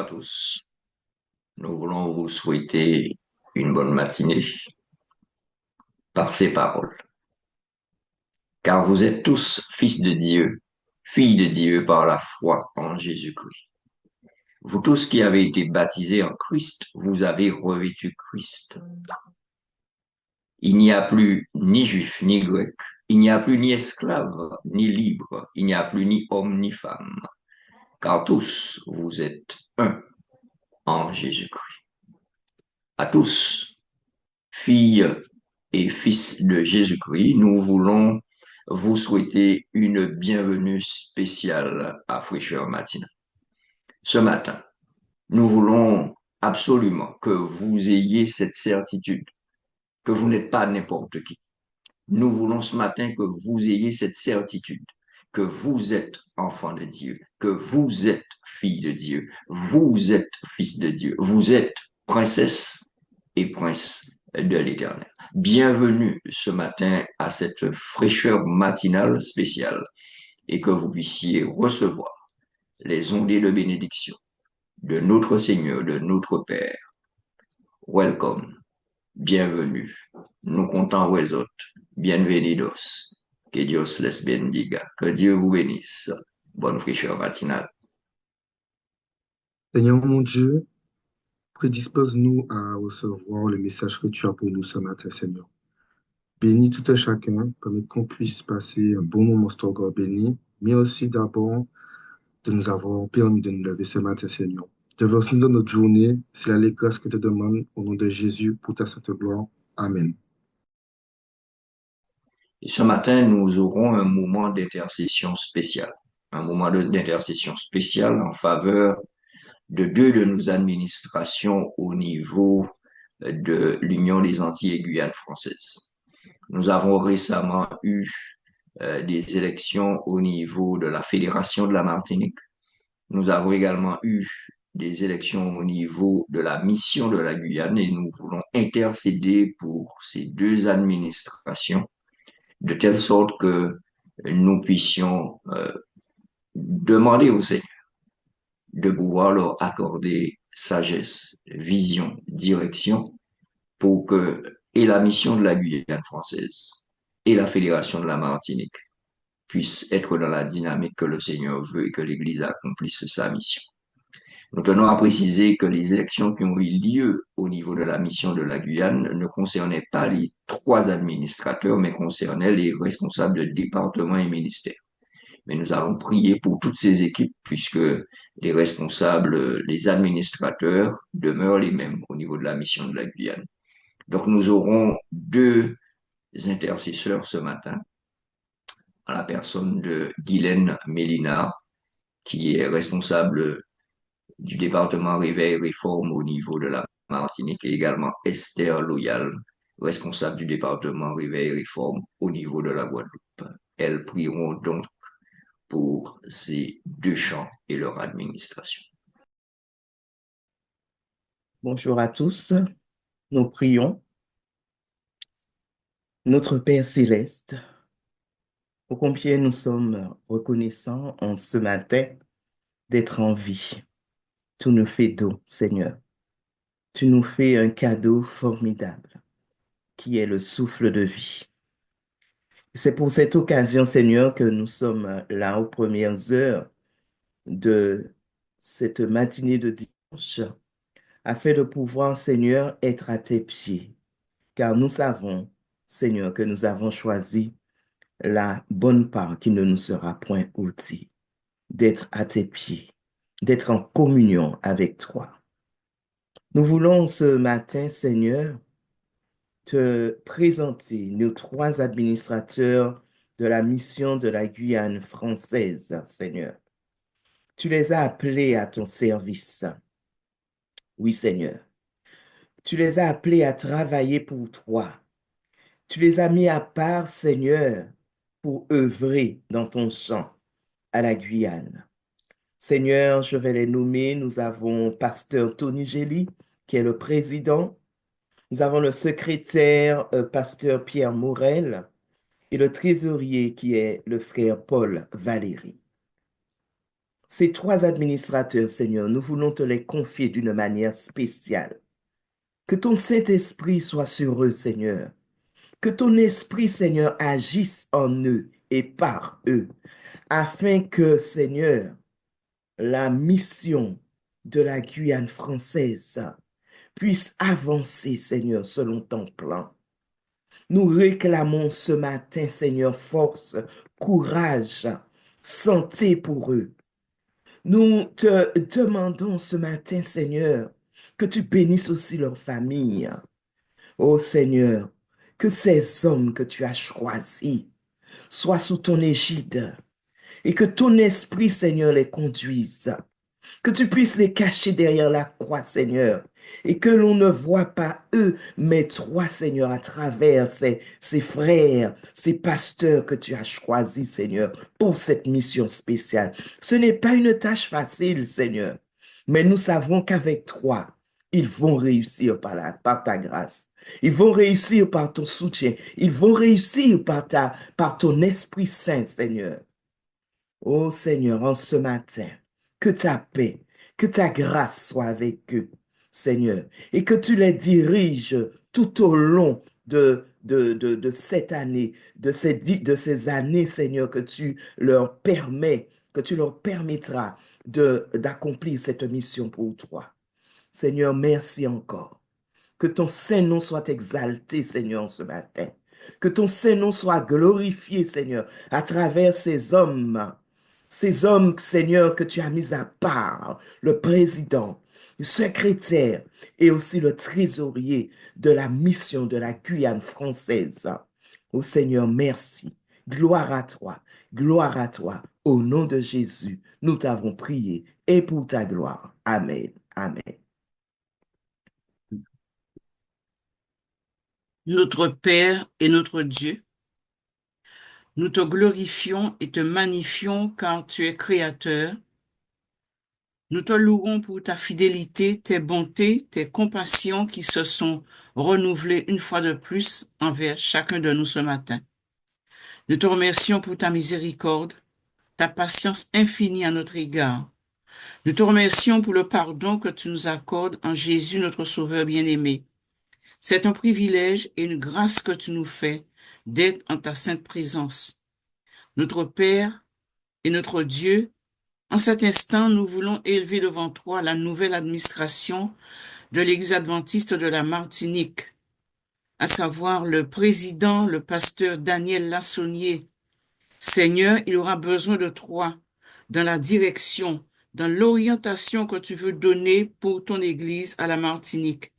tous. Nous voulons vous souhaiter une bonne matinée par ces paroles. Car vous êtes tous fils de Dieu, filles de Dieu par la foi en Jésus-Christ. Vous tous qui avez été baptisés en Christ, vous avez revêtu Christ. Il n'y a plus ni juif ni grec, il n'y a plus ni esclave ni libre, il n'y a plus ni homme ni femme, car tous vous êtes un en Jésus-Christ. À tous, filles et fils de Jésus-Christ, nous voulons vous souhaiter une bienvenue spéciale à Fraîcheur Matinale. Ce matin, nous voulons absolument que vous ayez cette certitude que vous n'êtes pas n'importe qui. Nous voulons ce matin que vous ayez cette certitude que vous êtes enfant de Dieu, que vous êtes fille de Dieu, vous êtes fils de Dieu, vous êtes princesse et prince de l'Éternel. Bienvenue ce matin à cette fraîcheur matinale spéciale et que vous puissiez recevoir les ondées de bénédiction de notre Seigneur, de notre Père. Welcome, bienvenue. Nous comptons vous autres. Bienvenidos. Que Dios les bendiga. Que Dieu vous bénisse. Bonne fraîcheur matinale. Seigneur mon Dieu, prédispose-nous à recevoir le message que tu as pour nous ce matin, Seigneur. Bénis tout un chacun, permets qu'on puisse passer un bon moment sur ton corps béni, mais aussi d'abord de nous avoir permis de nous lever ce matin, Seigneur. Devance-nous dans notre journée, c'est la grâce que te demande au nom de Jésus pour ta sainte gloire. Amen. Et ce matin, nous aurons un moment d'intercession spécial. Un moment d'intercession spécial en faveur de deux de nos administrations au niveau de l'Union des Antilles et Guyane françaises. Nous avons récemment eu des élections au niveau de la Fédération de la Martinique. Nous avons également eu des élections au niveau de la mission de la Guyane et nous voulons intercéder pour ces deux administrations de telle sorte que nous puissions demander au Seigneur de pouvoir leur accorder sagesse, vision, direction pour que et la mission de la Guyane française et la Fédération de la Martinique puissent être dans la dynamique que le Seigneur veut et que l'Église accomplisse sa mission. Nous tenons à préciser que les élections qui ont eu lieu au niveau de la mission de la Guyane ne concernaient pas les trois administrateurs, mais concernaient les responsables de départements et ministères. Mais nous allons prier pour toutes ces équipes puisque les responsables, les administrateurs demeurent les mêmes au niveau de la mission de la Guyane. Donc nous aurons deux intercesseurs ce matin, à la personne de Guylaine Mélina, qui est responsable du département Réveil Réforme au niveau de la Martinique, et également Esther Loyal, responsable du département Réveil Réforme au niveau de la Guadeloupe. Elles prieront donc pour ces deux champs et leur administration. Bonjour à tous, nous prions. Notre Père céleste, ô combien nous sommes reconnaissants en ce matin d'être en vie. Tu nous fais don, Seigneur. Tu nous fais un cadeau formidable qui est le souffle de vie. C'est pour cette occasion, Seigneur, que nous sommes là aux premières heures de cette matinée de dimanche afin de pouvoir, Seigneur, être à tes pieds. Car nous savons, Seigneur, que nous avons choisi la bonne part qui ne nous sera point ôtée, d'être à tes pieds, d'être en communion avec toi. Nous voulons ce matin, Seigneur, te présenter nos trois administrateurs de la mission de la Guyane française, Seigneur. Tu les as appelés à ton service. Oui, Seigneur. Tu les as appelés à travailler pour toi. Tu les as mis à part, Seigneur, pour œuvrer dans ton champ à la Guyane. Seigneur, je vais les nommer. Nous avons Pasteur Tony Gély, qui est le président. Nous avons le secrétaire, Pasteur Pierre Morel, et le trésorier, qui est le frère Paul Valéry. Ces trois administrateurs, Seigneur, nous voulons te les confier d'une manière spéciale. Que ton Saint-Esprit soit sur eux, Seigneur. Que ton Esprit, Seigneur, agisse en eux et par eux, afin que, Seigneur, la mission de la Guyane française puisse avancer, Seigneur, selon ton plan. Nous réclamons ce matin, Seigneur, force, courage, santé pour eux. Nous te demandons ce matin, Seigneur, que tu bénisses aussi leur famille. Ô Seigneur, que ces hommes que tu as choisis soient sous ton égide et que ton esprit, Seigneur, les conduise. Que tu puisses les cacher derrière la croix, Seigneur, et que l'on ne voit pas eux, mais toi, Seigneur, à travers ces frères, ces pasteurs que tu as choisis, Seigneur, pour cette mission spéciale. Ce n'est pas une tâche facile, Seigneur, mais nous savons qu'avec toi, ils vont réussir par ta grâce. Ils vont réussir par ton soutien. Ils vont réussir par ton Esprit Saint, Seigneur. Ô Seigneur, en ce matin, que ta paix, que ta grâce soit avec eux, Seigneur, et que tu les diriges tout au long de cette année, de ces années, Seigneur, que tu leur permets, que tu leur permettras d'accomplir cette mission pour toi. Seigneur, merci encore. Que ton Saint-Nom soit exalté, Seigneur, ce matin. Que ton Saint-Nom soit glorifié, Seigneur, à travers ces hommes, Seigneur, que tu as mis à part, le président, le secrétaire et aussi le trésorier de la mission de la Guyane française. Ô Seigneur, merci. Gloire à toi. Gloire à toi. Au nom de Jésus, nous t'avons prié et pour ta gloire. Amen. Amen. Notre Père et notre Dieu, nous te glorifions et te magnifions car tu es créateur. Nous te louons pour ta fidélité, tes bontés, tes compassions qui se sont renouvelées une fois de plus envers chacun de nous ce matin. Nous te remercions pour ta miséricorde, ta patience infinie à notre égard. Nous te remercions pour le pardon que tu nous accordes en Jésus notre Sauveur bien-aimé. C'est un privilège et une grâce que tu nous fais d'être en ta sainte présence. Notre Père et notre Dieu, en cet instant, nous voulons élever devant toi la nouvelle administration de l'Église adventiste de la Martinique, à savoir le président, le pasteur Daniel Lassonnier. Seigneur, il aura besoin de toi dans la direction, dans l'orientation que tu veux donner pour ton Église à la Martinique.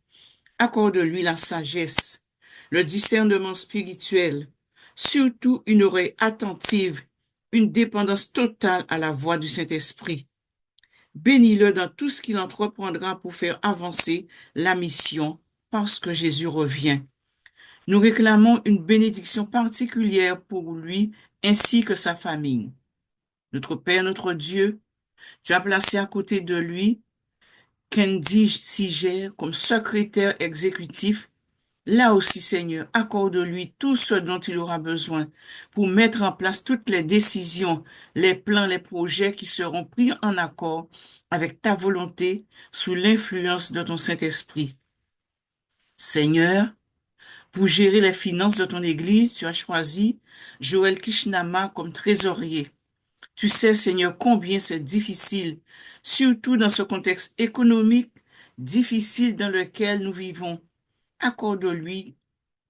Accorde-lui la sagesse, le discernement spirituel, surtout une oreille attentive, une dépendance totale à la voix du Saint-Esprit. Bénis-le dans tout ce qu'il entreprendra pour faire avancer la mission parce que Jésus revient. Nous réclamons une bénédiction particulière pour lui ainsi que sa famille. Notre Père, notre Dieu, tu as placé à côté de lui Kendi Siger comme secrétaire exécutif. Là aussi, Seigneur, accorde-lui tout ce dont il aura besoin pour mettre en place toutes les décisions, les plans, les projets qui seront pris en accord avec ta volonté sous l'influence de ton Saint-Esprit. Seigneur, pour gérer les finances de ton Église, tu as choisi Joël Kishnama comme trésorier. Tu sais, Seigneur, combien c'est difficile, surtout dans ce contexte économique difficile dans lequel nous vivons. Accorde-lui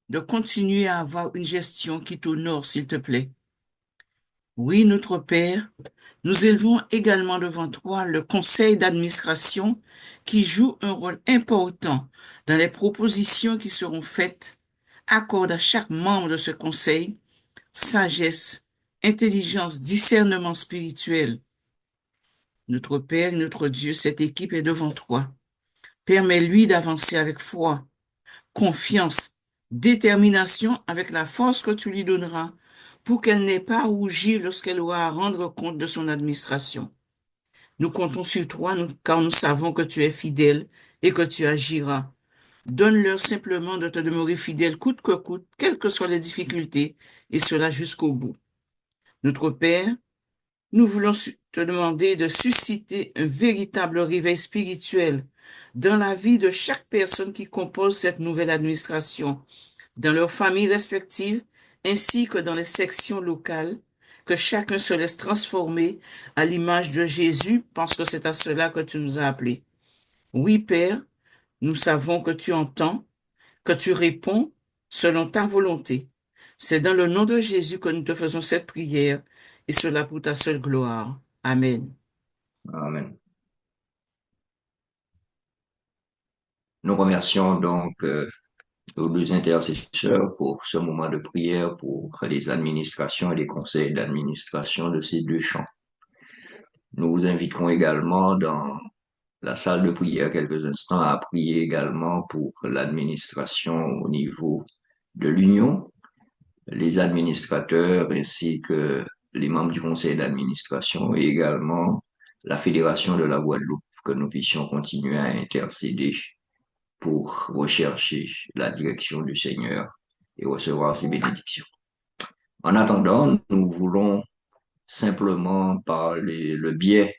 de continuer à avoir une gestion qui t'honore, s'il te plaît. Oui, notre Père, nous élevons également devant toi le conseil d'administration qui joue un rôle important dans les propositions qui seront faites. Accorde à chaque membre de ce conseil sagesse, intelligence, discernement spirituel. Notre Père et notre Dieu, cette équipe est devant toi. Permets-lui d'avancer avec foi, confiance, détermination avec la force que tu lui donneras pour qu'elle n'ait pas à rougir lorsqu'elle aura à rendre compte de son administration. Nous comptons sur toi car nous savons que tu es fidèle et que tu agiras. Donne-leur simplement de te demeurer fidèle coûte que coûte, quelles que soient les difficultés, et cela jusqu'au bout. Notre Père, nous voulons te demander de susciter un véritable réveil spirituel dans la vie de chaque personne qui compose cette nouvelle administration, dans leurs familles respectives, ainsi que dans les sections locales, que chacun se laisse transformer à l'image de Jésus, parce que c'est à cela que tu nous as appelés. Oui, Père, nous savons que tu entends, que tu réponds selon ta volonté. C'est dans le nom de Jésus que nous te faisons cette prière, et cela pour ta seule gloire. Amen. Amen. Nous remercions donc nos deux intercesseurs pour ce moment de prière pour les administrations et les conseils d'administration de ces deux champs. Nous vous inviterons également dans la salle de prière quelques instants à prier également pour l'administration au niveau de l'Union, les administrateurs ainsi que les membres du conseil d'administration et également la Fédération de la Guadeloupe, que nous puissions continuer à intercéder pour rechercher la direction du Seigneur et recevoir ses bénédictions. En attendant, nous voulons simplement par le biais,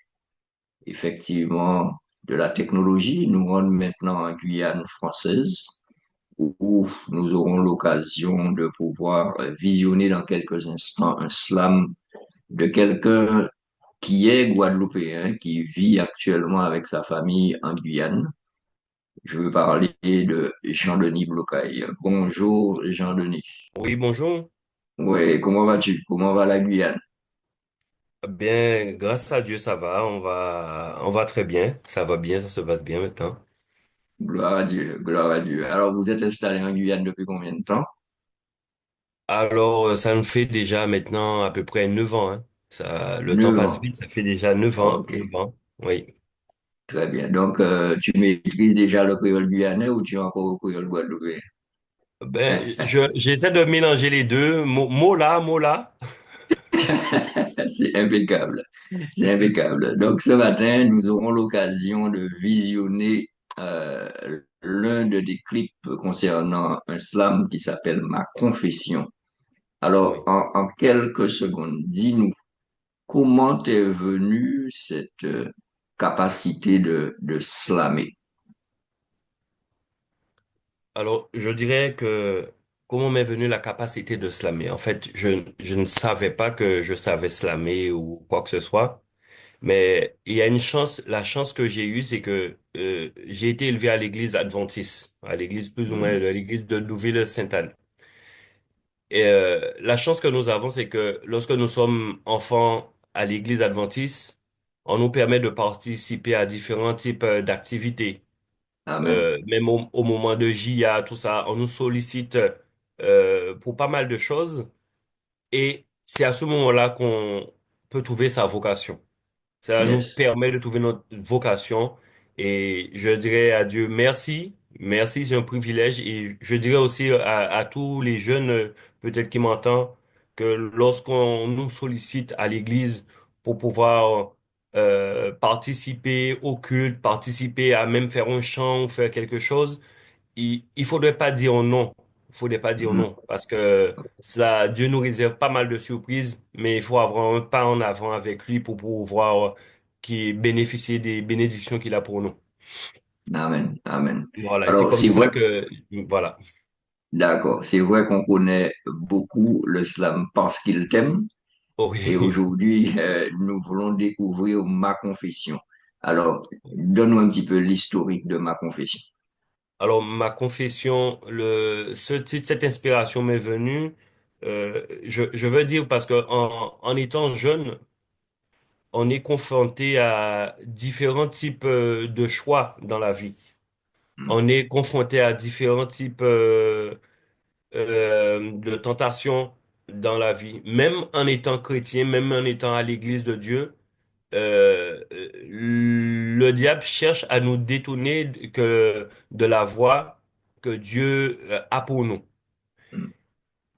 effectivement, de la technologie, nous rendre maintenant en Guyane française, où nous aurons l'occasion de pouvoir visionner dans quelques instants un slam de quelqu'un qui est guadeloupéen, qui vit actuellement avec sa famille en Guyane. Je veux parler de Jean-Denis Blocaille. Bonjour, Jean-Denis. Oui, bonjour. Ouais, comment vas-tu? Comment va la Guyane? Bien, grâce à Dieu, ça va. On va très bien. Ça va bien, ça se passe bien maintenant. Gloire à Dieu, gloire à Dieu. Alors, vous êtes installé en Guyane depuis combien de temps? Alors, ça me fait déjà maintenant à peu près 9 ans, hein. Le temps 9 passe ans. vite, ça fait déjà 9 ans, OK, 9 ans. Oui. très bien. Donc, tu maîtrises déjà le créole guyanais ou tu es encore au créole guadeloupéen? Ben, j'essaie de mélanger les deux. Mot là, mot là. C'est impeccable. C'est impeccable. Donc, ce matin, nous aurons l'occasion de visionner euh, l'un de des clips concernant un slam qui s'appelle Ma Confession. Alors, Oui. en quelques secondes, dis-nous, comment est venue cette capacité de slammer? Alors, je dirais que comment m'est venue la capacité de slammer? En fait, je ne savais pas que je savais slammer ou quoi que ce soit. Mais il y a une chance, la chance que j'ai eue, c'est que j'ai été élevé à l'église adventiste, à l'église plus ou moins, Mhm. à l'église de Nouvelle-Sainte-Anne. Et la chance que nous avons, c'est que lorsque nous sommes enfants à l'église adventiste, on nous permet de participer à différents types d'activités. Amen. Même au moment de JA, tout ça, on nous sollicite pour pas mal de choses. Et c'est à ce moment-là qu'on peut trouver sa vocation. Ça nous Yes. permet de trouver notre vocation et je dirais à Dieu merci, merci, c'est un privilège et je dirais aussi à tous les jeunes peut-être qui m'entendent que lorsqu'on nous sollicite à l'église pour pouvoir participer au culte, participer à même faire un chant ou faire quelque chose, il faudrait pas dire non. Il faudrait pas dire Mhm. non parce que cela, Dieu nous réserve pas mal de surprises, mais il faut avoir un pas en avant avec lui pour pouvoir qui bénéficier des bénédictions qu'il a pour nous. Amen. Amen. Voilà, et c'est Alors, comme c'est ça vrai, que voilà. d'accord, c'est vrai qu'on connaît beaucoup le slam parce qu'il t'aime. Et Oui. aujourd'hui, nous voulons découvrir ma confession. Alors, donne-nous un petit peu l'historique de ma confession. Alors ma confession, cette inspiration m'est venue. Je veux dire parce que en étant jeune, on est confronté à différents types de choix dans la vie. Hmm. On est confronté à différents types de tentations dans la vie. Même en étant chrétien, même en étant à l'église de Dieu, le diable cherche à nous détourner de la voie que Dieu a pour nous. Hmm.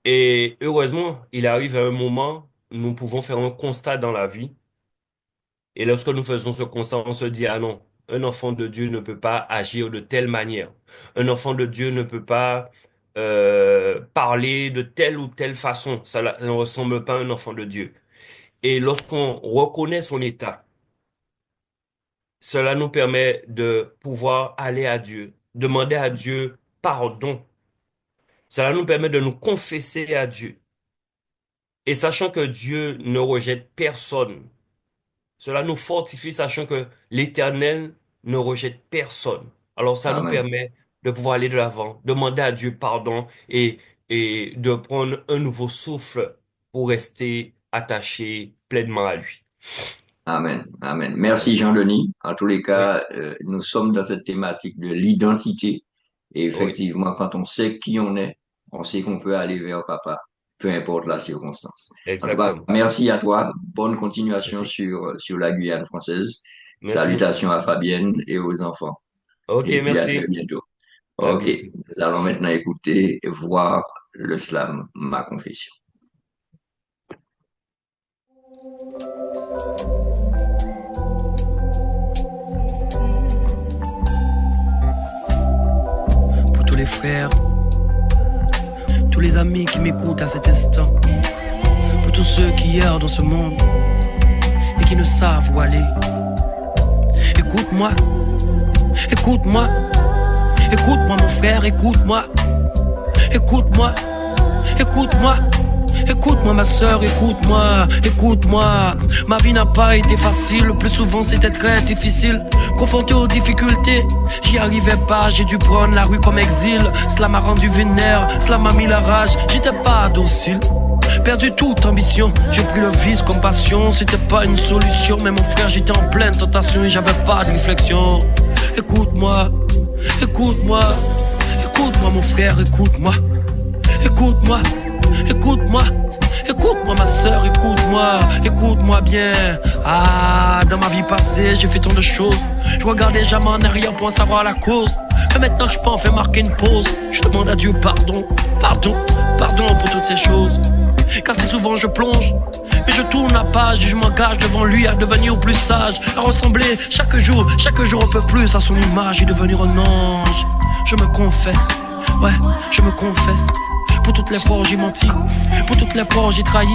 Et heureusement, il arrive à un moment, nous pouvons faire un constat dans la vie. Et lorsque nous faisons ce constat, on se dit, ah non, un enfant de Dieu ne peut pas agir de telle manière. Un enfant de Dieu ne peut pas parler de telle ou telle façon. Ça ne ressemble pas à un enfant de Dieu. Et lorsqu'on reconnaît son état, cela nous permet de pouvoir aller à Dieu, demander à Dieu pardon. Cela nous permet de nous confesser à Dieu. Et sachant que Dieu ne rejette personne, cela nous fortifie, sachant que l'Éternel ne rejette personne. Alors ça nous Amen. permet de pouvoir aller de l'avant, demander à Dieu pardon et de prendre un nouveau souffle pour rester attaché pleinement à lui. Amen. Amen. Merci Jean-Denis. En tous les Oui, cas, nous sommes dans cette thématique de l'identité. Et oui, effectivement, quand on sait qui on sait qu'on peut aller vers Papa, peu importe la circonstance. En tout cas, exactement. merci à toi. Bonne continuation Merci. sur la Guyane française. Merci. Salutations à Fabienne et aux enfants. Ok, Et puis à très merci. bientôt. À OK. bientôt. Nous allons maintenant écouter et voir le slam, ma confession. Pour tous les frères, tous les amis qui m'écoutent à cet instant, pour tous ceux qui errent dans ce monde et qui ne savent où aller. Écoute-moi, écoute-moi, écoute-moi mon frère, écoute-moi, écoute-moi, écoute-moi. Écoute-moi ma soeur, écoute-moi, écoute-moi. Ma vie n'a pas été facile, le plus souvent c'était très difficile. Confronté aux difficultés, j'y arrivais pas, j'ai dû prendre la rue comme exil. Cela m'a rendu vénère, cela m'a mis la rage, j'étais pas docile. Perdu toute ambition, j'ai pris le vice comme passion. C'était pas une solution, mais mon frère j'étais en pleine tentation et j'avais pas de réflexion. Écoute-moi, écoute-moi, écoute-moi mon frère, écoute-moi, écoute-moi. Écoute-moi, écoute-moi ma soeur, écoute-moi, écoute-moi bien. Ah, dans ma vie passée, j'ai fait tant de choses. Je regardais jamais en arrière pour en savoir la cause. Mais maintenant que je peux en faire marquer une pause, je demande à Dieu pardon, pardon, pardon pour toutes ces choses. Car si souvent je plonge, mais je tourne la page et je m'engage devant lui à devenir plus sage, à ressembler chaque jour un peu plus à son image et devenir un ange. Je me confesse, ouais, je me confesse. Pour toutes les fois où j'ai menti, pour toutes les fois où j'ai trahi,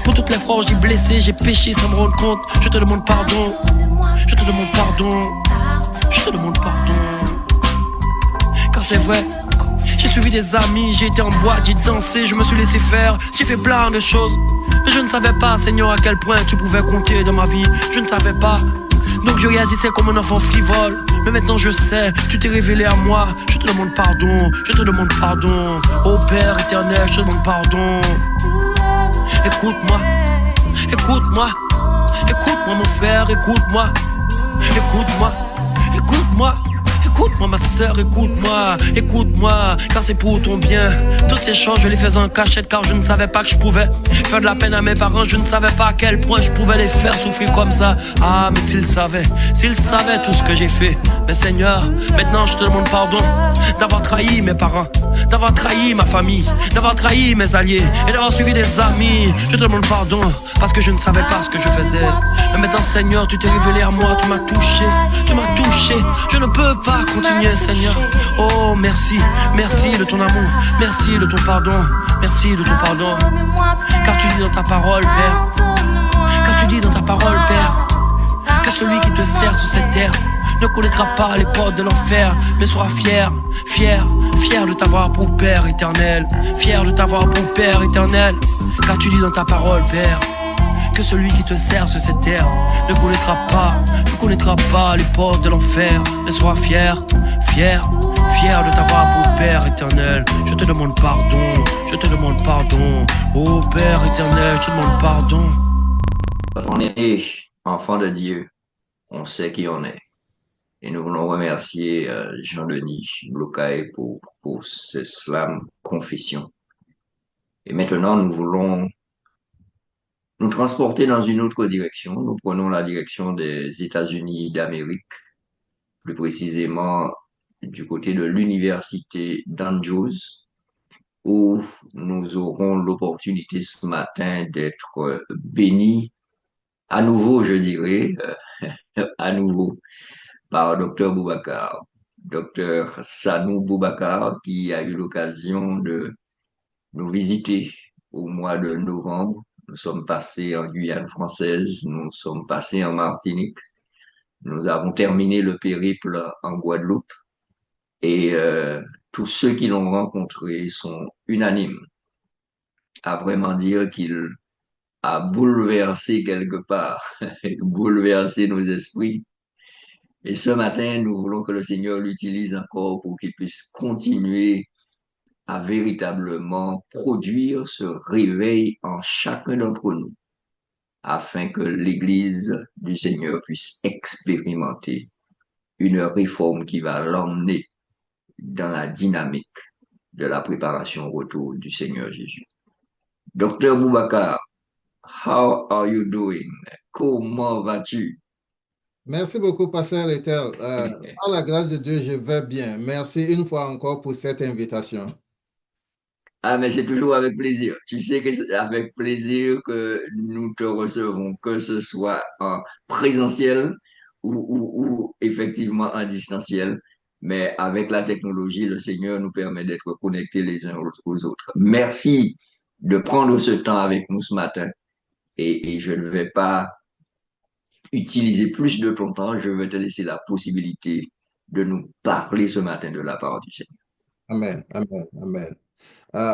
pour toutes les fois où j'ai blessé, j'ai péché sans me rendre compte. Je te demande pardon, je te demande pardon, je te demande pardon. Car c'est vrai, j'ai suivi des amis, j'ai été en boîte, j'ai dansé, je me suis laissé faire, j'ai fait plein de choses. Mais je ne savais pas, Seigneur, à quel point tu pouvais compter dans ma vie. Je ne savais pas, donc je réagissais comme un enfant frivole. Mais maintenant je sais, tu t'es révélé à moi. Je te demande pardon, je te demande pardon. Ô Père éternel, je te demande pardon. Écoute-moi, écoute-moi, écoute-moi mon frère, écoute-moi, écoute-moi, écoute-moi. Écoute-moi ma soeur, écoute-moi, écoute-moi, car c'est pour ton bien. Toutes ces choses je les faisais en cachette car je ne savais pas que je pouvais faire de la peine à mes parents. Je ne savais pas à quel point je pouvais les faire souffrir comme ça. Ah mais s'ils savaient tout ce que j'ai fait. Mais Seigneur, maintenant je te demande pardon d'avoir trahi mes parents, d'avoir trahi ma famille, d'avoir trahi mes alliés et d'avoir suivi des amis. Je te demande pardon parce que je ne savais pas ce que je faisais. Mais maintenant Seigneur, tu t'es révélé à moi, tu m'as touché, tu m'as touché. Je ne peux pas continuer Seigneur. Oh merci, merci de ton amour, merci de ton pardon, merci de ton pardon. Car tu dis dans ta parole Père, car tu dis dans ta parole Père, que celui qui te sert sur cette terre ne connaîtra pas les portes de l'enfer, mais sera fier, fier, fier de t'avoir pour Père éternel, fier de t'avoir pour Père éternel. Car tu dis dans ta parole Père, que celui qui te sert sur cette terre ne connaîtra pas les portes de l'enfer, mais sera fier, fier, fier de t'avoir pour Père éternel. Je te demande pardon, je te demande pardon. Oh Père éternel, je te demande pardon. Quand on est enfant de Dieu, on sait qui on est. Et nous voulons remercier Jean-Denis Blocaille pour ce slam confession. Et maintenant, nous voulons nous transporter dans une autre direction. Nous prenons la direction des États-Unis d'Amérique, plus précisément du côté de l'université d'Andrews, où nous aurons l'opportunité ce matin d'être bénis à nouveau, je dirais, à nouveau, par Dr Boubacar, Dr Sanou Boubacar, qui a eu l'occasion de nous visiter au mois de novembre. Nous sommes passés en Guyane française, nous sommes passés en Martinique. Nous avons terminé le périple en Guadeloupe et tous ceux qui l'ont rencontré sont unanimes à vraiment dire qu'il a bouleversé quelque part, bouleversé nos esprits. Et ce matin, nous voulons que le Seigneur l'utilise encore pour qu'il puisse continuer à véritablement produire ce réveil en chacun d'entre nous, afin que l'Église du Seigneur puisse expérimenter une réforme qui va l'emmener dans la dynamique de la préparation au retour du Seigneur Jésus. Docteur Boubacar, how are you doing? Comment vas-tu? Merci beaucoup, Pasteur Ether. Par la grâce de Dieu, je vais bien. Merci une fois encore pour cette invitation. Ah, mais c'est toujours avec plaisir. Tu sais que c'est avec plaisir que nous te recevons, que ce soit en présentiel ou effectivement en distanciel. Mais avec la technologie, le Seigneur nous permet d'être connectés les uns aux autres. Merci de prendre ce temps avec nous ce matin. Et je ne vais pas utiliser plus de ton temps. Je vais te laisser la possibilité de nous parler ce matin de la parole du Seigneur. Amen, amen, amen.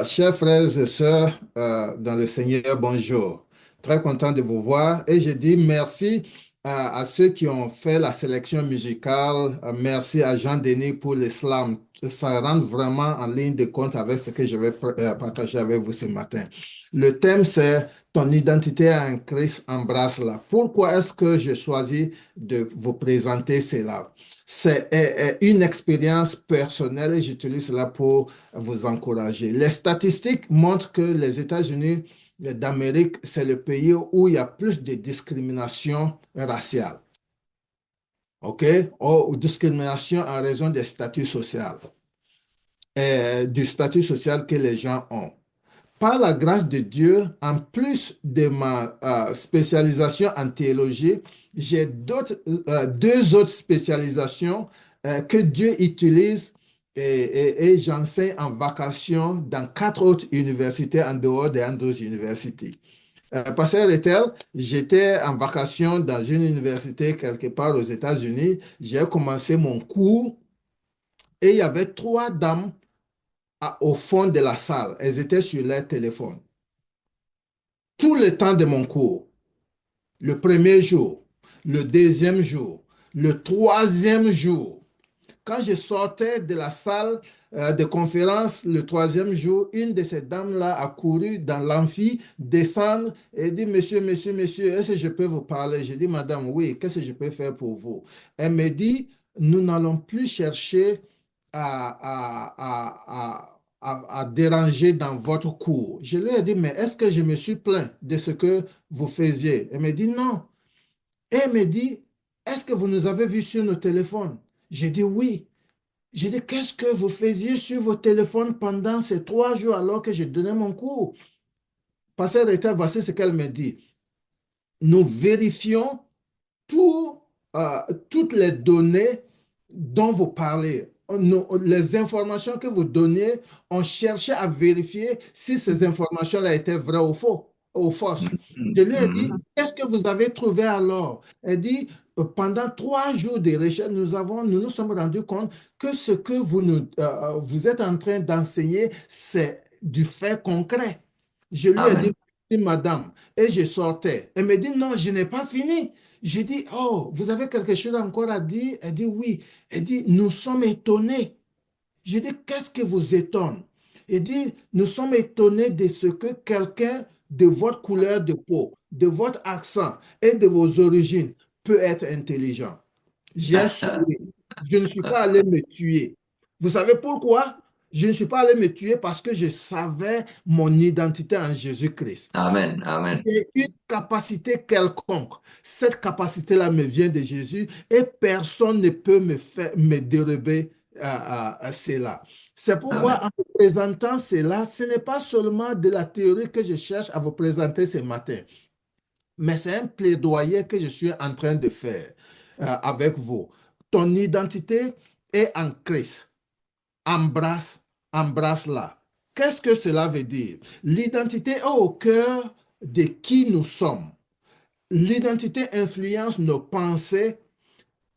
Chers frères et sœurs dans le Seigneur, bonjour. Très content de vous voir et je dis merci à ceux qui ont fait la sélection musicale. Merci à Jean-Denis pour l'islam. Ça rentre vraiment en ligne de compte avec ce que je vais partager avec vous ce matin. Le thème, c'est ton identité en Christ, embrasse-la. Pourquoi est-ce que j'ai choisi de vous présenter cela? C'est une expérience personnelle et j'utilise cela pour vous encourager. Les statistiques montrent que les États-Unis d'Amérique, c'est le pays où il y a plus de discrimination raciale. OK? Ou discrimination en raison des statuts sociaux, du statut social que les gens ont. Par la grâce de Dieu, en plus de ma spécialisation en théologie, j'ai deux autres spécialisations que Dieu utilise et j'enseigne en vacation dans 4 autres universités en dehors des Andrews University. Pasteur Ethel, j'étais en vacation dans une université quelque part aux États-Unis. J'ai commencé mon cours et il y avait 3 dames au fond de la salle. Elles étaient sur leur téléphone. Tout le temps de mon cours, le premier jour, le deuxième jour, le troisième jour, quand je sortais de la salle de conférence le troisième jour, une de ces dames-là a couru dans l'amphi, descendre et dit, monsieur, monsieur, monsieur, est-ce que je peux vous parler? J'ai dit, madame, oui, qu'est-ce que je peux faire pour vous? Elle me dit, nous n'allons plus chercher à déranger dans votre cours. Je lui ai dit, mais est-ce que je me suis plaint de ce que vous faisiez? Elle me dit, non. Et elle me dit, est-ce que vous nous avez vus sur nos téléphones? J'ai dit, oui. J'ai dit, qu'est-ce que vous faisiez sur vos téléphones pendant ces 3 jours alors que je donnais mon cours? Pasteur Rita, voici ce qu'elle me dit. Nous vérifions toutes les données dont vous parlez. Les informations que vous donniez, on cherchait à vérifier si ces informations-là étaient vraies ou fausses. Je lui ai dit, qu'est-ce que vous avez trouvé alors? Elle dit, pendant 3 jours de recherche, nous nous sommes rendus compte que ce que vous êtes en train d'enseigner, c'est du fait concret. Je lui ai dit, oui, madame, et je sortais. Elle me dit, non, je n'ai pas fini. J'ai dit, oh, vous avez quelque chose encore à dire? Elle dit, oui. Elle dit, nous sommes étonnés. J'ai dit, qu'est-ce que vous étonne? Elle dit, nous sommes étonnés de ce que quelqu'un de votre couleur de peau, de votre accent et de vos origines peut être intelligent. J'ai souri. Je ne suis pas allé me tuer. Vous savez pourquoi? Je ne suis pas allé me tuer parce que je savais mon identité en Jésus-Christ. Amen, amen. J'ai une capacité quelconque. Cette capacité-là me vient de Jésus et personne ne peut me dérober cela. C'est pourquoi Amen. en vous présentant cela, ce n'est pas seulement de la théorie que je cherche à vous présenter ce matin, mais c'est un plaidoyer que je suis en train de faire avec vous. Ton identité est en Christ. Embrasse-la. Qu'est-ce que cela veut dire? L'identité est au cœur de qui nous sommes. L'identité influence nos pensées,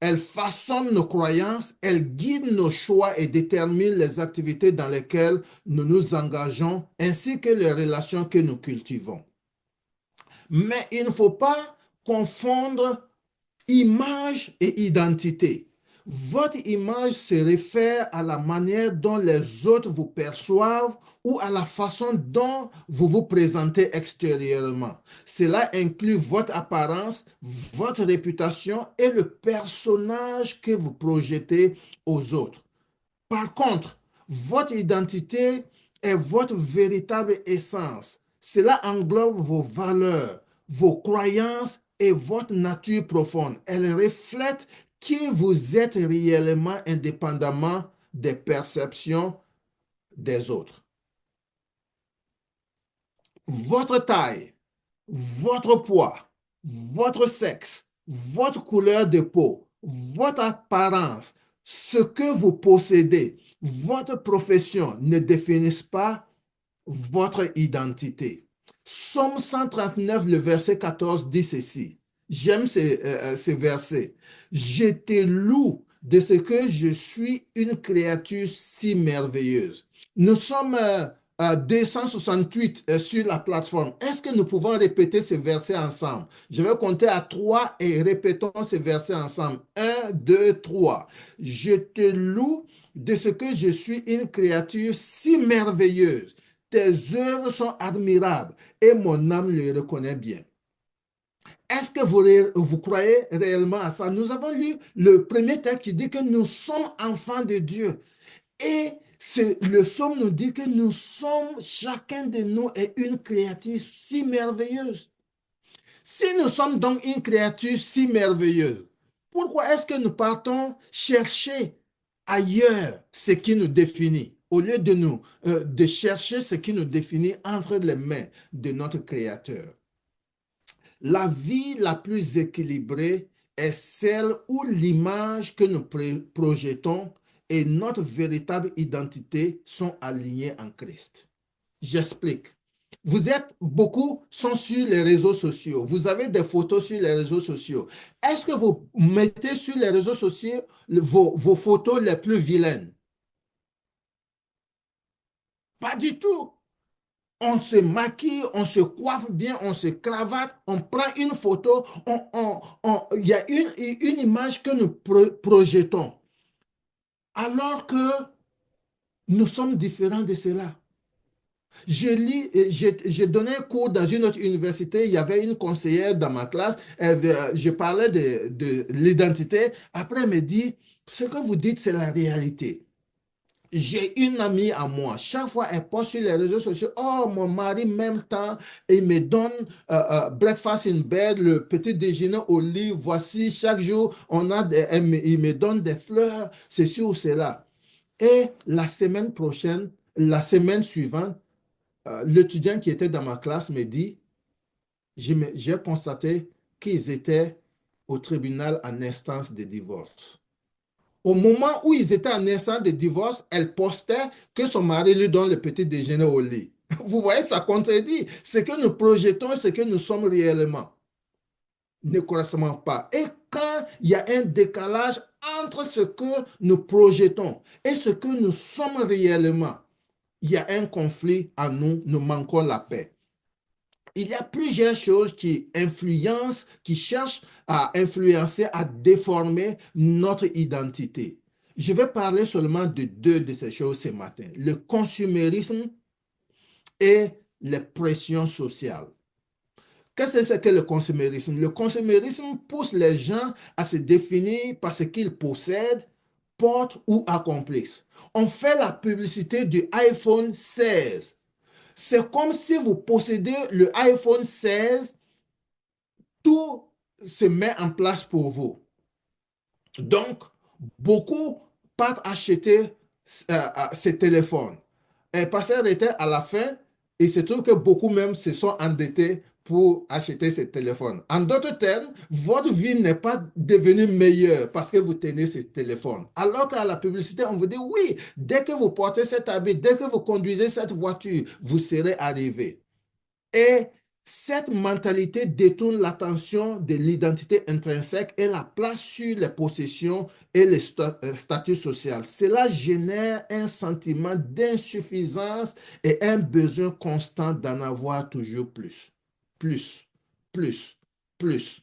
elle façonne nos croyances, elle guide nos choix et détermine les activités dans lesquelles nous nous engageons, ainsi que les relations que nous cultivons. Mais il ne faut pas confondre image et identité. Votre image se réfère à la manière dont les autres vous perçoivent ou à la façon dont vous vous présentez extérieurement. Cela inclut votre apparence, votre réputation et le personnage que vous projetez aux autres. Par contre, votre identité est votre véritable essence. Cela englobe vos valeurs, vos croyances et votre nature profonde. Elle reflète qui vous êtes réellement indépendamment des perceptions des autres. Votre taille, votre poids, votre sexe, votre couleur de peau, votre apparence, ce que vous possédez, votre profession ne définissent pas votre identité. Somme 139, le verset 14 dit ceci. J'aime ces versets. Je te loue de ce que je suis une créature si merveilleuse. Nous sommes 268 sur la plateforme. Est-ce que nous pouvons répéter ces versets ensemble? Je vais compter à 3 et répétons ces versets ensemble. 1, 2, 3. Je te loue de ce que je suis une créature si merveilleuse. Tes œuvres sont admirables et mon âme les reconnaît bien. Est-ce que vous croyez réellement à ça? Nous avons lu le premier texte qui dit que nous sommes enfants de Dieu. Et le psaume nous dit que nous sommes, chacun de nous est une créature si merveilleuse. Si nous sommes donc une créature si merveilleuse, pourquoi est-ce que nous partons chercher ailleurs ce qui nous définit, au lieu de chercher ce qui nous définit entre les mains de notre Créateur? La vie la plus équilibrée est celle où l'image que nous projetons et notre véritable identité sont alignées en Christ. J'explique. Beaucoup sont sur les réseaux sociaux. Vous avez des photos sur les réseaux sociaux. Est-ce que vous mettez sur les réseaux sociaux vos photos les plus vilaines? Pas du tout. On se maquille, on se coiffe bien, on se cravate, on prend une photo, il y a une image que nous projetons. Alors que nous sommes différents de cela. J'ai donné un cours dans une autre université, il y avait une conseillère dans ma classe, je parlais de l'identité. Après, elle me dit, ce que vous dites, c'est la réalité. J'ai une amie à moi, chaque fois elle poste sur les réseaux sociaux, oh mon mari m'aime tant, il me donne breakfast in bed, le petit déjeuner au lit, voici chaque jour, il me donne des fleurs, ceci ou cela. Et la semaine suivante, l'étudiant qui était dans ma classe me dit, j'ai constaté qu'ils étaient au tribunal en instance de divorce. Au moment où ils étaient en instance de divorce, elle postait que son mari lui donne le petit déjeuner au lit. Vous voyez, ça contredit ce que nous projetons et ce que nous sommes réellement. Ne correspond pas. Et quand il y a un décalage entre ce que nous projetons et ce que nous sommes réellement, il y a un conflit en nous, nous manquons la paix. Il y a plusieurs choses qui influencent, qui cherchent à influencer, à déformer notre identité. Je vais parler seulement de deux de ces choses ce matin. Le consumérisme et les pressions sociales. Qu'est-ce que le consumérisme? Le consumérisme pousse les gens à se définir par ce qu'ils possèdent, portent ou accomplissent. On fait la publicité du iPhone 16. C'est comme si vous possédez le iPhone 16, tout se met en place pour vous. Donc, beaucoup partent acheter ces téléphones. Et passer à la fin, il se trouve que beaucoup même se sont endettés pour acheter ces téléphones. En d'autres termes, votre vie n'est pas devenue meilleure parce que vous tenez ces téléphones. Alors qu'à la publicité, on vous dit, oui, dès que vous portez cet habit, dès que vous conduisez cette voiture, vous serez arrivé. Et Cette mentalité détourne l'attention de l'identité intrinsèque et la place sur les possessions et les statuts sociaux. Cela génère un sentiment d'insuffisance et un besoin constant d'en avoir toujours plus. Plus, plus, plus.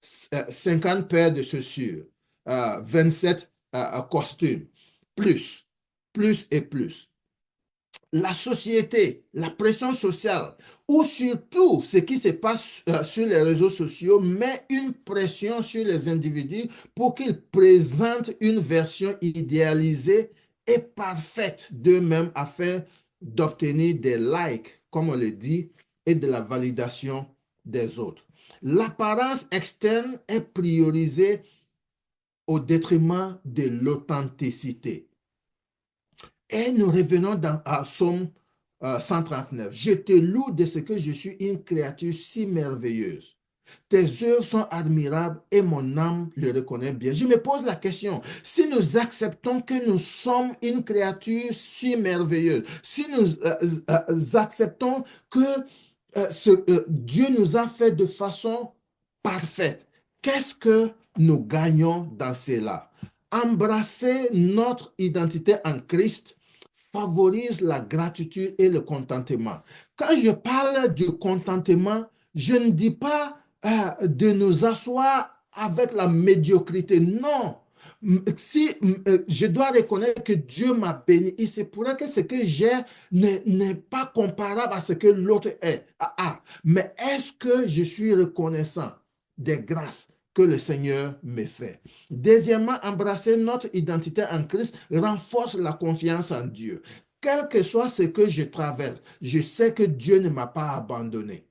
50 paires de chaussures, 27 costumes, plus et plus. La société, la pression sociale, ou surtout ce qui se passe sur les réseaux sociaux met une pression sur les individus pour qu'ils présentent une version idéalisée et parfaite d'eux-mêmes afin d'obtenir des likes, comme on le dit, et de la validation des autres. L'apparence externe est priorisée au détriment de l'authenticité. Et nous revenons à Psaume 139. Je te loue de ce que je suis une créature si merveilleuse. Tes œuvres sont admirables et mon âme le reconnaît bien. Je me pose la question, si nous acceptons que nous sommes une créature si merveilleuse, si nous acceptons que Dieu nous a fait de façon parfaite, qu'est-ce que nous gagnons dans cela? Embrasser notre identité en Christ favorise la gratitude et le contentement. Quand je parle du contentement, je ne dis pas de nous asseoir avec la médiocrité. Non. Si je dois reconnaître que Dieu m'a béni, il se pourrait que ce que j'ai n'est pas comparable à ce que l'autre a. Mais est-ce que je suis reconnaissant des grâces que le Seigneur me fait? Deuxièmement, embrasser notre identité en Christ renforce la confiance en Dieu. Quel que soit ce que je traverse, je sais que Dieu ne m'a pas abandonné.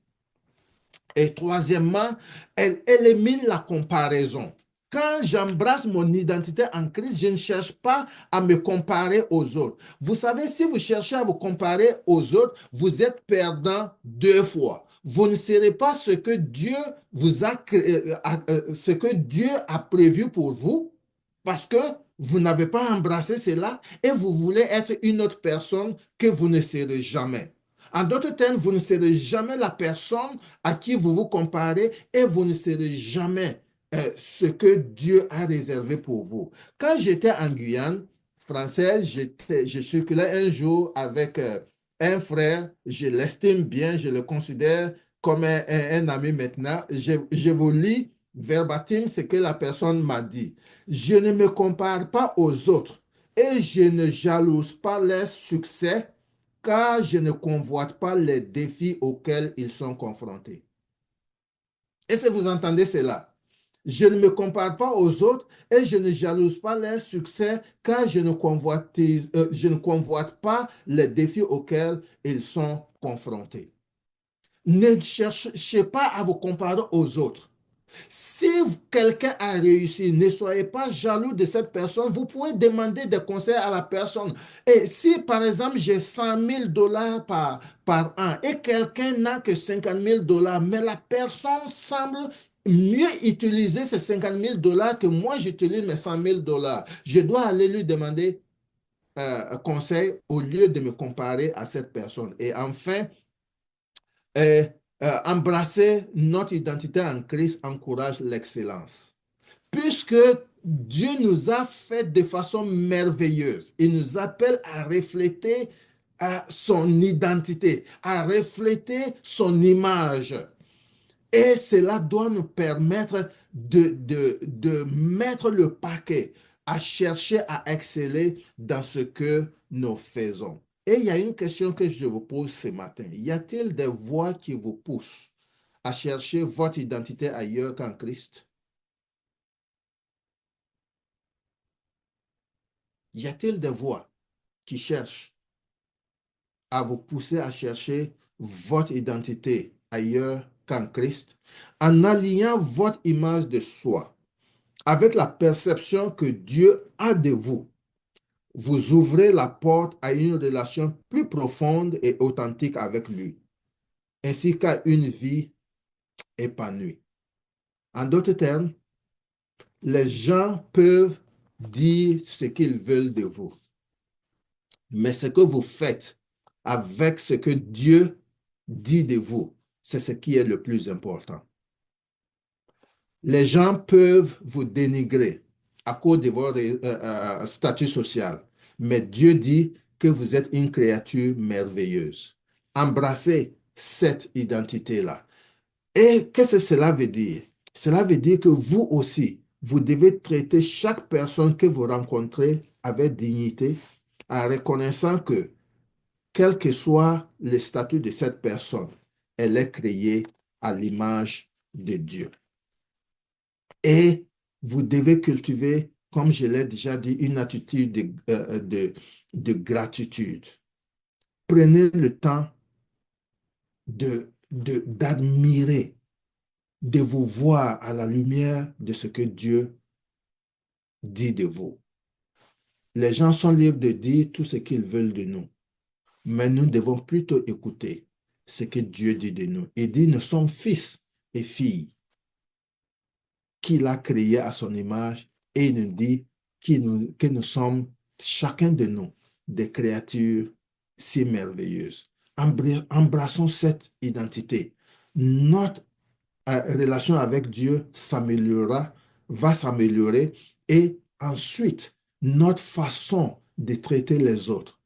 Et troisièmement, elle élimine la comparaison. Quand j'embrasse mon identité en Christ, je ne cherche pas à me comparer aux autres. Vous savez, si vous cherchez à vous comparer aux autres, vous êtes perdant deux fois. Vous ne serez pas ce que Dieu vous a ce que Dieu a prévu pour vous, parce que vous n'avez pas embrassé cela et vous voulez être une autre personne que vous ne serez jamais. En d'autres termes, vous ne serez jamais la personne à qui vous vous comparez et vous ne serez jamais ce que Dieu a réservé pour vous. Quand j'étais en Guyane française, je circulais un jour avec un frère, je l'estime bien, je le considère comme un ami maintenant. Je vous lis verbatim ce que la personne m'a dit. Je ne me compare pas aux autres et je ne jalouse pas leurs succès car je ne convoite pas les défis auxquels ils sont confrontés. Est-ce que vous entendez cela? Je ne me compare pas aux autres et je ne jalouse pas leurs succès car je ne convoite pas les défis auxquels ils sont confrontés. Ne cherchez pas à vous comparer aux autres. Si quelqu'un a réussi, ne soyez pas jaloux de cette personne. Vous pouvez demander des conseils à la personne. Et si, par exemple, j'ai 100 000 dollars par an et quelqu'un n'a que 50 000 dollars, mais la personne semble mieux utiliser ces 50 000 dollars que moi, j'utilise mes 100 000 dollars, je dois aller lui demander conseil au lieu de me comparer à cette personne. Et enfin, embrasser notre identité en Christ encourage l'excellence. Puisque Dieu nous a fait de façon merveilleuse, il nous appelle à refléter son identité, à refléter son image. Et cela doit nous permettre de mettre le paquet, à chercher à exceller dans ce que nous faisons. Et il y a une question que je vous pose ce matin. Y a-t-il des voies qui vous poussent à chercher votre identité ailleurs qu'en Christ? Y a-t-il des voies qui cherchent à vous pousser à chercher votre identité ailleurs qu'en Christ, en alliant votre image de soi avec la perception que Dieu a de vous? Vous ouvrez la porte à une relation plus profonde et authentique avec lui, ainsi qu'à une vie épanouie. En d'autres termes, les gens peuvent dire ce qu'ils veulent de vous, mais ce que vous faites avec ce que Dieu dit de vous, C'est ce qui est le plus important. Les gens peuvent vous dénigrer à cause de votre statut social, mais Dieu dit que vous êtes une créature merveilleuse. Embrassez cette identité-là. Et qu'est-ce que cela veut dire? Cela veut dire que vous aussi, vous devez traiter chaque personne que vous rencontrez avec dignité, en reconnaissant que, quel que soit le statut de cette personne, elle est créée à l'image de Dieu. Et vous devez cultiver, comme je l'ai déjà dit, une attitude de gratitude. Prenez le temps d'admirer, de vous voir à la lumière de ce que Dieu dit de vous. Les gens sont libres de dire tout ce qu'ils veulent de nous, mais nous devons plutôt écouter ce que Dieu dit de nous. Il dit, nous sommes fils et filles qu'il a créés à son image, et il nous dit que nous sommes, chacun de nous, des créatures si merveilleuses. Embrassons cette identité. Notre relation avec Dieu va s'améliorer, et ensuite, notre façon de traiter les autres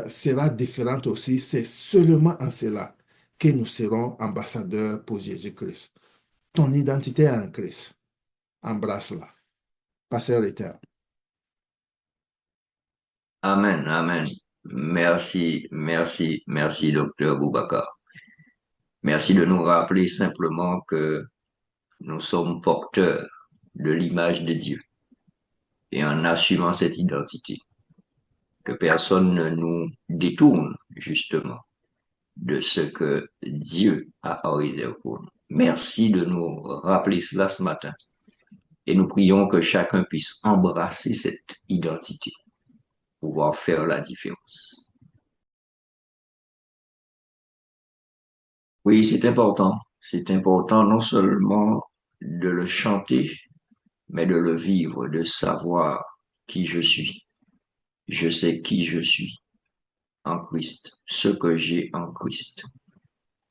sera différente aussi. C'est seulement en cela que nous serons ambassadeurs pour Jésus-Christ. Ton identité est en Christ. Embrasse-la. Pasteur Éternel. Amen, amen. Merci, merci, merci, docteur Boubacar. Merci de nous rappeler simplement que nous sommes porteurs de l'image de Dieu. Et en assumant cette identité, que personne ne nous détourne justement de ce que Dieu a en réserve pour nous. Merci de nous rappeler cela ce matin. Et nous prions que chacun puisse embrasser cette identité, pouvoir faire la différence. Oui, c'est important. C'est important non seulement de le chanter, mais de le vivre, de savoir qui je suis. Je sais qui je suis en Christ, ce que j'ai en Christ.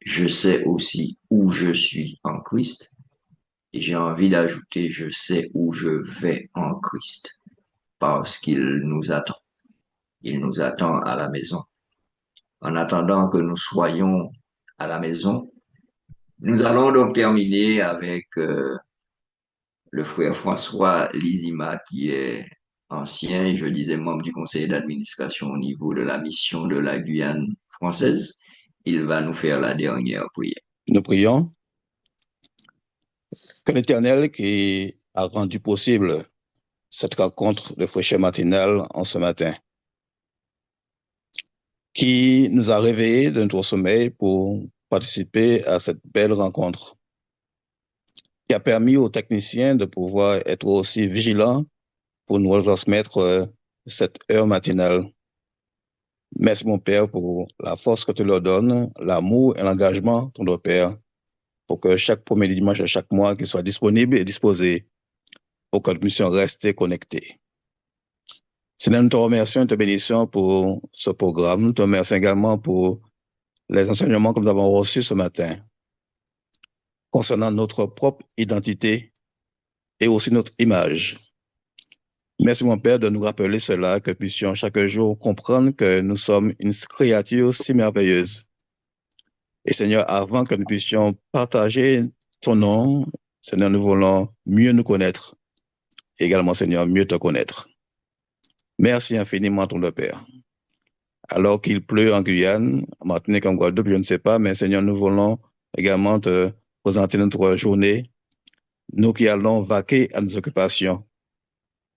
Je sais aussi où je suis en Christ. Et j'ai envie d'ajouter, je sais où je vais en Christ, parce qu'il nous attend. Il nous attend à la maison. En attendant que nous soyons à la maison, nous allons donc terminer avec le frère François Lizima, qui est ancien, je disais, membre du conseil d'administration au niveau de la mission de la Guyane française. Il va nous faire la dernière prière. Nous prions que l'Éternel qui a rendu possible cette rencontre de fraîcheur matinale en ce matin, qui nous a réveillés de notre sommeil pour participer à cette belle rencontre, qui a permis aux techniciens de pouvoir être aussi vigilants pour nous transmettre cette heure matinale. Merci mon Père pour la force que tu leur donnes, l'amour et l'engagement, ton Père, pour que chaque premier dimanche de chaque mois qu'il soit disponible et disposé pour que nous puissions rester connectés. Seigneur, nous te remercions et te bénissons pour ce programme. Nous te remercions également pour les enseignements que nous avons reçus ce matin concernant notre propre identité et aussi notre image. Merci, mon Père, de nous rappeler cela, que nous puissions chaque jour comprendre que nous sommes une créature si merveilleuse. Et Seigneur, avant que nous puissions partager ton nom, Seigneur, nous voulons mieux nous connaître. Et également, Seigneur, mieux te connaître. Merci infiniment, ton Père. Alors qu'il pleut en Guyane, en Martinique, en Guadeloupe, je ne sais pas, mais Seigneur, nous voulons également te présenter notre journée, nous qui allons vaquer à nos occupations.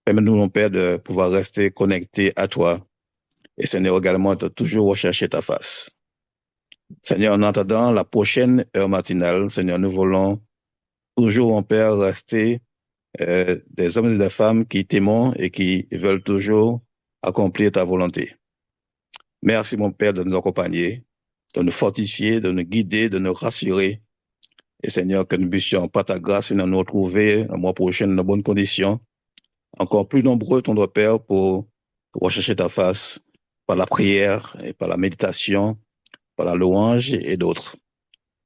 Permets-nous, mon Père, de pouvoir rester connectés à toi. Et Seigneur, également, de toujours rechercher ta face. Seigneur, en attendant la prochaine heure matinale, Seigneur, nous voulons toujours, mon Père, rester des hommes et des femmes qui t'aiment et qui veulent toujours accomplir ta volonté. Merci, mon Père, de nous accompagner, de nous fortifier, de nous guider, de nous rassurer. Et Seigneur, que nous puissions, par ta grâce, nous retrouver le mois prochain dans de bonnes conditions, encore plus nombreux, ton Père, pour rechercher ta face par la prière et par la méditation par la louange et d'autres.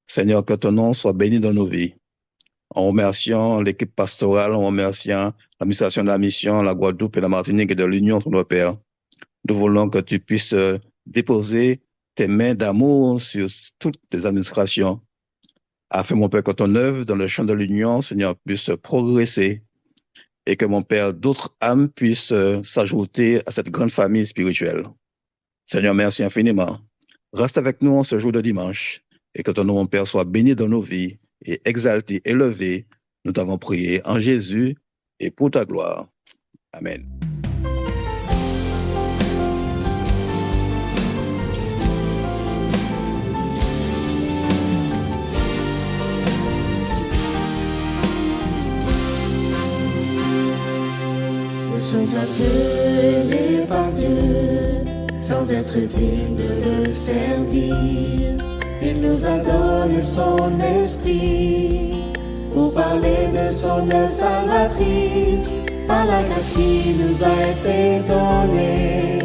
Seigneur, que ton nom soit béni dans nos vies. En remerciant l'équipe pastorale, en remerciant l'administration de la mission, la Guadeloupe et la Martinique et de l'Union entre nos pères, nous voulons que tu puisses déposer tes mains d'amour sur toutes les administrations, afin, mon Père, que ton œuvre dans le champ de l'Union, Seigneur, puisse progresser et que, mon Père, d'autres âmes puissent s'ajouter à cette grande famille spirituelle. Seigneur, merci infiniment. Reste avec nous en ce jour de dimanche et que ton nom, mon Père, soit béni dans nos vies et exalté, élevé. Nous t'avons prié en Jésus et pour ta gloire. Amen. Nous sommes appelés par Dieu, sans être dignes de le servir. Il nous a donné son esprit pour parler de son œuvre salvatrice, par la grâce qui nous a été donnée,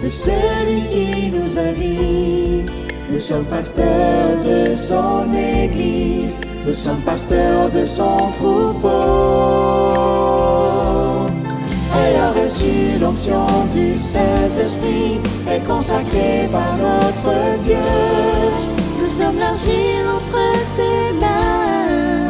de celui qui nous a vus. Nous sommes pasteurs de son église, nous sommes pasteurs de son troupeau. Ayant reçu l'onction du Saint-Esprit et consacré par notre Dieu, nous sommes l'argile entre ses mains,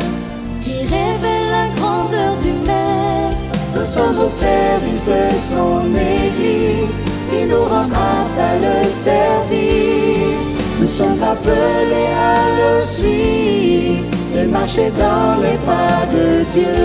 qui révèle la grandeur du Maître. Nous sommes au service de son Église, qui nous rend aptes à le servir. Nous sommes appelés à le suivre et marcher dans les pas de Dieu.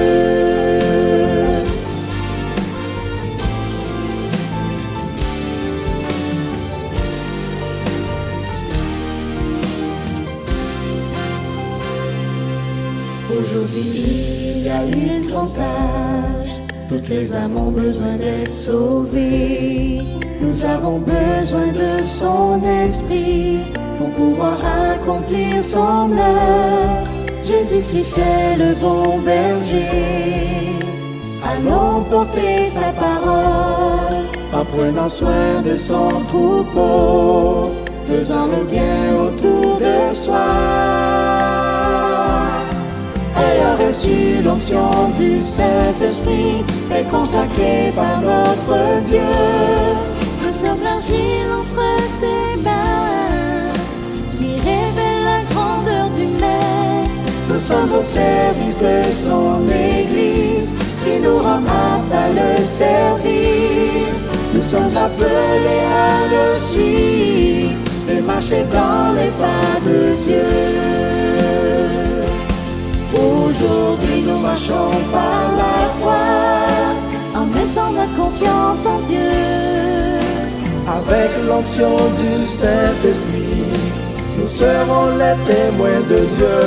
Aujourd'hui, il y a une grande tâche. Toutes les âmes ont besoin d'être sauvées. Nous avons besoin de son esprit pour pouvoir accomplir son œuvre. Jésus-Christ est le bon berger. Allons porter sa parole en prenant soin de son troupeau, faisant le bien autour de soi. Ayant reçu l'onction du Saint-Esprit et consacré par notre Dieu, nous sommes l'argile entre ses mains, qui révèle la grandeur du Maître. Nous sommes au service de son Église, qui nous rend aptes à le servir. Nous sommes appelés à le suivre et marcher dans les pas de Dieu. Aujourd'hui nous marchons par la foi, en mettant notre confiance en Dieu. Avec l'onction du Saint-Esprit, nous serons les témoins de Dieu.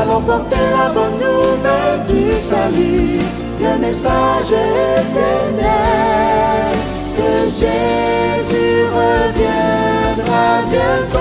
Allons porter la bonne nouvelle du salut, le message éternel, que Jésus reviendra bientôt.